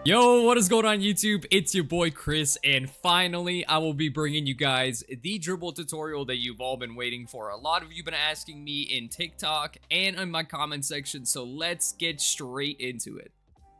Yo, what is going on YouTube? It's your boy Chris, and finally I will be bringing you guys the dribble tutorial that you've all been waiting for. A lot of you have been asking me in TikTok and in my comment section, so let's get straight into it.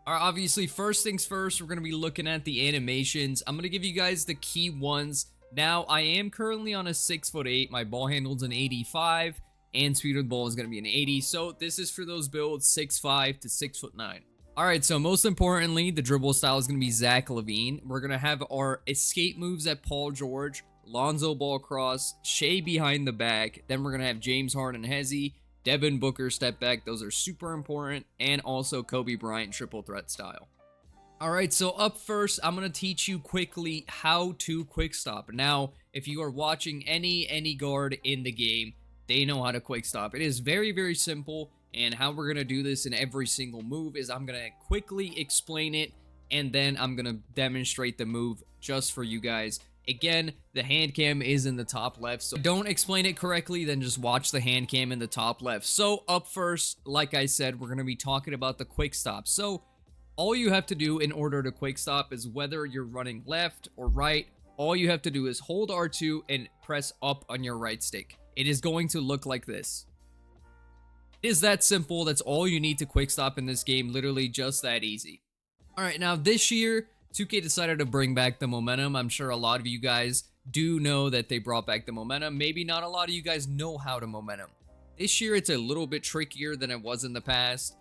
Alright, obviously first things first, we're going to be looking at the animations. I'm going to give you guys the key ones. Now, I am currently on a 6'8", my ball handle's an 85, and speed of the ball is going to be an 80, so this is for those builds 6'5" to 6'9". Alright, so most importantly, the dribble style is going to be Zach LaVine. We're going to have our escape moves at Paul George, Lonzo ball cross, Shea behind the back. Then we're going to have James Harden hezzy, Devin Booker step back. Those are super important. And also Kobe Bryant triple threat style. Alright, so up first, I'm going to teach you quickly how to quick stop. Now, if you are watching any guard in the game, they know how to quick stop. It is very, very simple. And how we're going to do this in every single move is I'm going to quickly explain it, and then I'm going to demonstrate the move just for you guys. Again, the hand cam is in the top left, so don't explain it correctly, then just watch the hand cam in the top left. So up first, like I said, we're going to be talking about the quick stop. So all you have to do in order to quick stop is whether you're running left or right, all you have to do is hold R2 and press up on your right stick. It is going to look like this. It is that simple. That's all you need to quick stop in this game. Literally just that easy. Alright, now this year, 2K decided to bring back the momentum. I'm sure a lot of you guys do know that they brought back the momentum. Maybe not a lot of you guys know how to momentum. This year, it's a little bit trickier than it was in the past.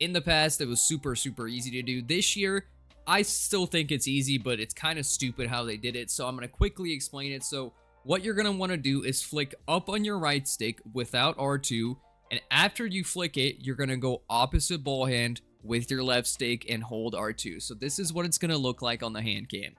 In the past, it was super easy to do. This year, I still think it's easy, but it's kind of stupid how they did it. So I'm going to quickly explain it. So what you're going to want to do is flick up on your right stick without R2. And after you flick it, you're going to go opposite ball hand with your left stick and hold R2. So this is what it's going to look like on the hand cam.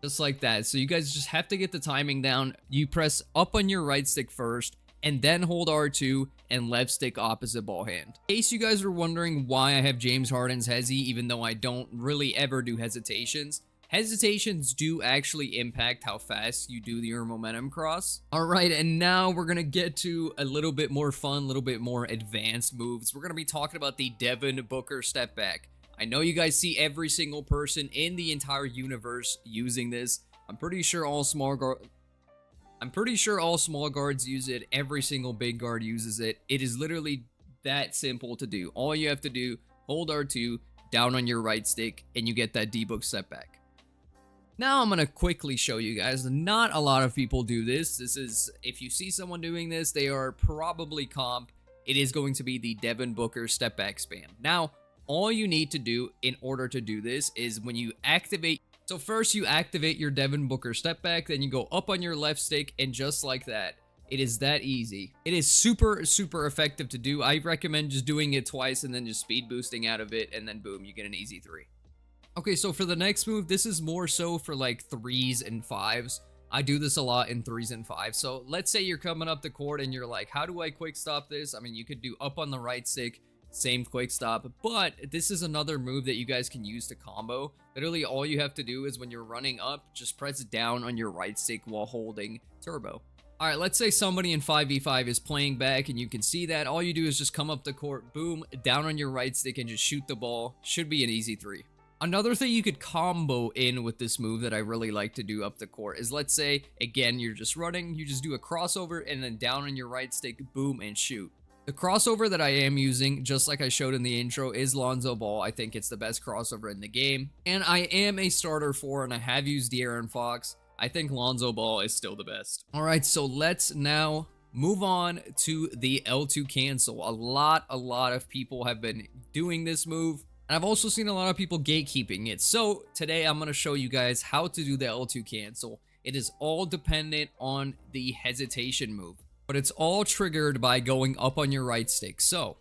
Just like that. So you guys just have to get the timing down. You press up on your right stick first and then hold R2 and left stick opposite ball hand. In case you guys were wondering why I have James Harden's hezzy, even though I don't really ever do hesitations. Hesitations do actually impact how fast you do your momentum cross. Alright, and now we're going to get to a little bit more fun, a little bit more advanced moves. We're going to be talking about the Devin Booker step back. I know you guys see every single person in the entire universe using this. I'm pretty sure all small guards use it. Every single big guard uses it. It is literally that simple to do. All you have to do, hold R2 down on your right stick, and you get that D-Book step back. Now I'm going to quickly show you guys. Not a lot of people do this. This is, if you see someone doing this, they are probably comp. It is going to be the Devin Booker step back spam. Now, all you need to do in order to do this is when you activate. So first you activate your Devin Booker step back, then you go up on your left stick, and just like that. It is that easy. It is super effective to do. I recommend just doing it twice and then just speed boosting out of it, and then boom, you get an easy 3. Okay, so for the next move, this is more so for like 3s and 5s. I do this a lot in 3s and 5s. So let's say you're coming up the court and you're like, how do I quick stop this? I mean, you could do up on the right stick, same quick stop, but this is another move that you guys can use to combo. Literally, all you have to do is when you're running up, just press down on your right stick while holding turbo. All right, let's say somebody in 5v5 is playing back and you can see that. All you do is just come up the court, boom, down on your right stick and just shoot the ball. Should be an easy 3. Another thing you could combo in with this move that I really like to do up the court is, let's say, again, you're just running, you just do a crossover and then down on your right stick, boom, and shoot. The crossover that I am using, just like I showed in the intro, is Lonzo Ball. I think it's the best crossover in the game. And I am a starter for, and I have used De'Aaron Fox. I think Lonzo Ball is still the best. All right, so let's now move on to the L2 cancel. A lot of people have been doing this move. And I've also seen a lot of people gatekeeping it. So today I'm going to show you guys how to do the L2 cancel. It is all dependent on the hesitation move, but it's all triggered by going up on your right stick. So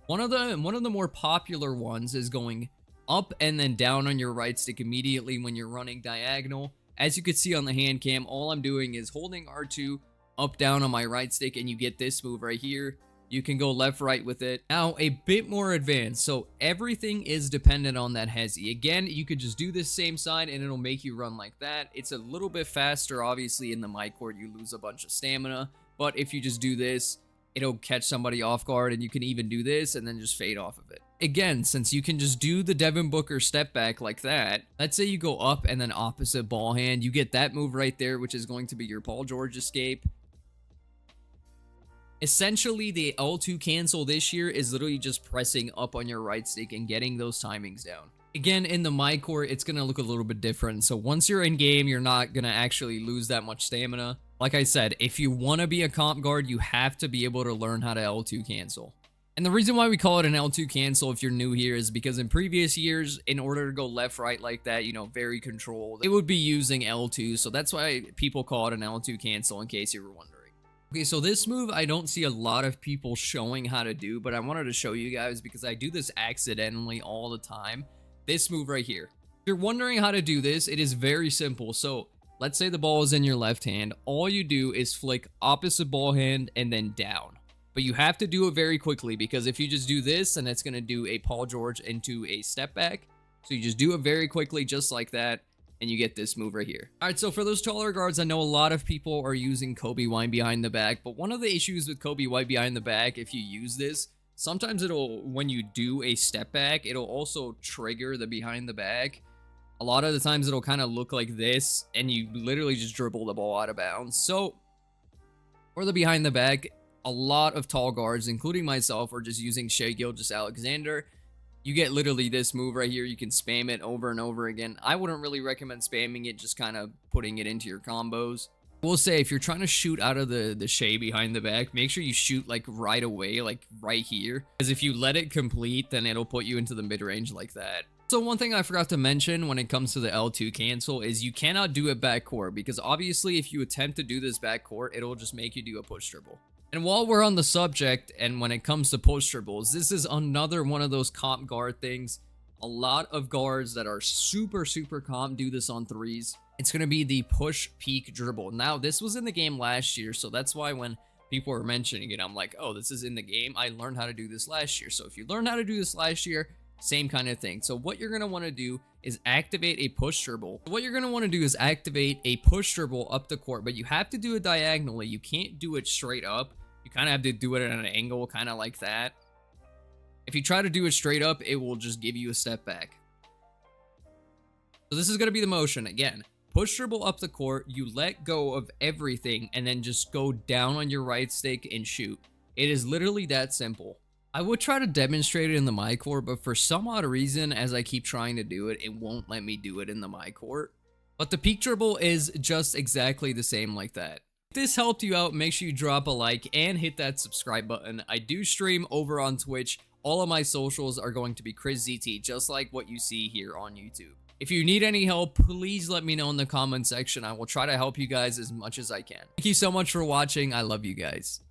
one of the more popular ones is going up and then down on your right stick immediately when you're running diagonal. As you can see on the hand cam, all I'm doing is holding R2 up down on my right stick, and you get this move right here. You can go left, right with it. Now, a bit more advanced. So everything is dependent on that hezzy. Again, you could just do this same side and it'll make you run like that. It's a little bit faster. Obviously, in the mid court, you lose a bunch of stamina. But if you just do this, it'll catch somebody off guard, and you can even do this and then just fade off of it. again, since you can just do the Devin Booker step back like that, let's say you go up and then opposite ball hand, you get that move right there, which is going to be your Paul George escape. Essentially, the L2 cancel this year is literally just pressing up on your right stick and getting those timings down. Again, in the my court, it's going to look a little bit different. So once you're in game, you're not going to actually lose that much stamina. Like I said, if you want to be a comp guard, you have to be able to learn how to L2 cancel. And the reason why we call it an L2 cancel if you're new here is because in previous years, in order to go left, right like that, you know, very controlled, it would be using L2. So that's why people call it an L2 cancel in case you were wondering. Okay, so this move, I don't see a lot of people showing how to do, but I wanted to show you guys because I do this accidentally all the time. This move right here. If you're wondering how to do this, it is very simple. So let's say the ball is in your left hand. All you do is flick opposite ball hand and then down. But you have to do it very quickly because if you just do this, then it's going to do a Paul George into a step back. So you just do it very quickly just like that. And you get this move right here. All right, so for those taller guards, I know a lot of people are using Kobe White behind the back, but one of the issues with Kobe White behind the back, if you use this, sometimes it'll, when you do a step back, it'll also trigger the behind the back. A lot of the times it'll kind of look like this, and you literally just dribble the ball out of bounds. So for the behind the back, a lot of tall guards, including myself, are just using Shai Gilgeous-Alexander. You get literally this move right here. You can spam it over and over again. I wouldn't really recommend spamming it, just kind of putting it into your combos. I will say, if you're trying to shoot out of the Shai behind the back, make sure you shoot like right away, like right here. Because if you let it complete, then it'll put you into the mid-range like that. So one thing I forgot to mention when it comes to the L2 cancel is you cannot do it backcourt. Because obviously, if you attempt to do this backcourt, it'll just make you do a push dribble. And while we're on the subject, and when it comes to push dribbles, this is another one of those comp guard things. A lot of guards that are super comp do this on threes. It's going to be the push peek dribble. Now, this was in the game last year, so that's why when people were mentioning it, I'm like, oh, this is in the game. I learned how to do this last year. So if you learned how to do this last year, same kind of thing. So what you're going to want to do is activate a push dribble. What you're going to want to do is activate a push dribble up the court, but you have to do it diagonally. You can't do it straight up. You kind of have to do it at an angle, kind of like that. If you try to do it straight up, it will just give you a step back. So this is going to be the motion. Again, push dribble up the court, you let go of everything, and then just go down on your right stick and shoot. It is literally that simple. I would try to demonstrate it in the my court, but for some odd reason, as I keep trying to do it, it won't let me do it in the my court. But the peek dribble is just exactly the same like that. If this helped you out, make sure you drop a like and hit that subscribe button. I do stream over on Twitch. All of my socials are going to be ChrisZT, just like what you see here on YouTube. If you need any help, please let me know in the comment section. I will try to help you guys as much as I can. Thank you so much for watching. I love you guys.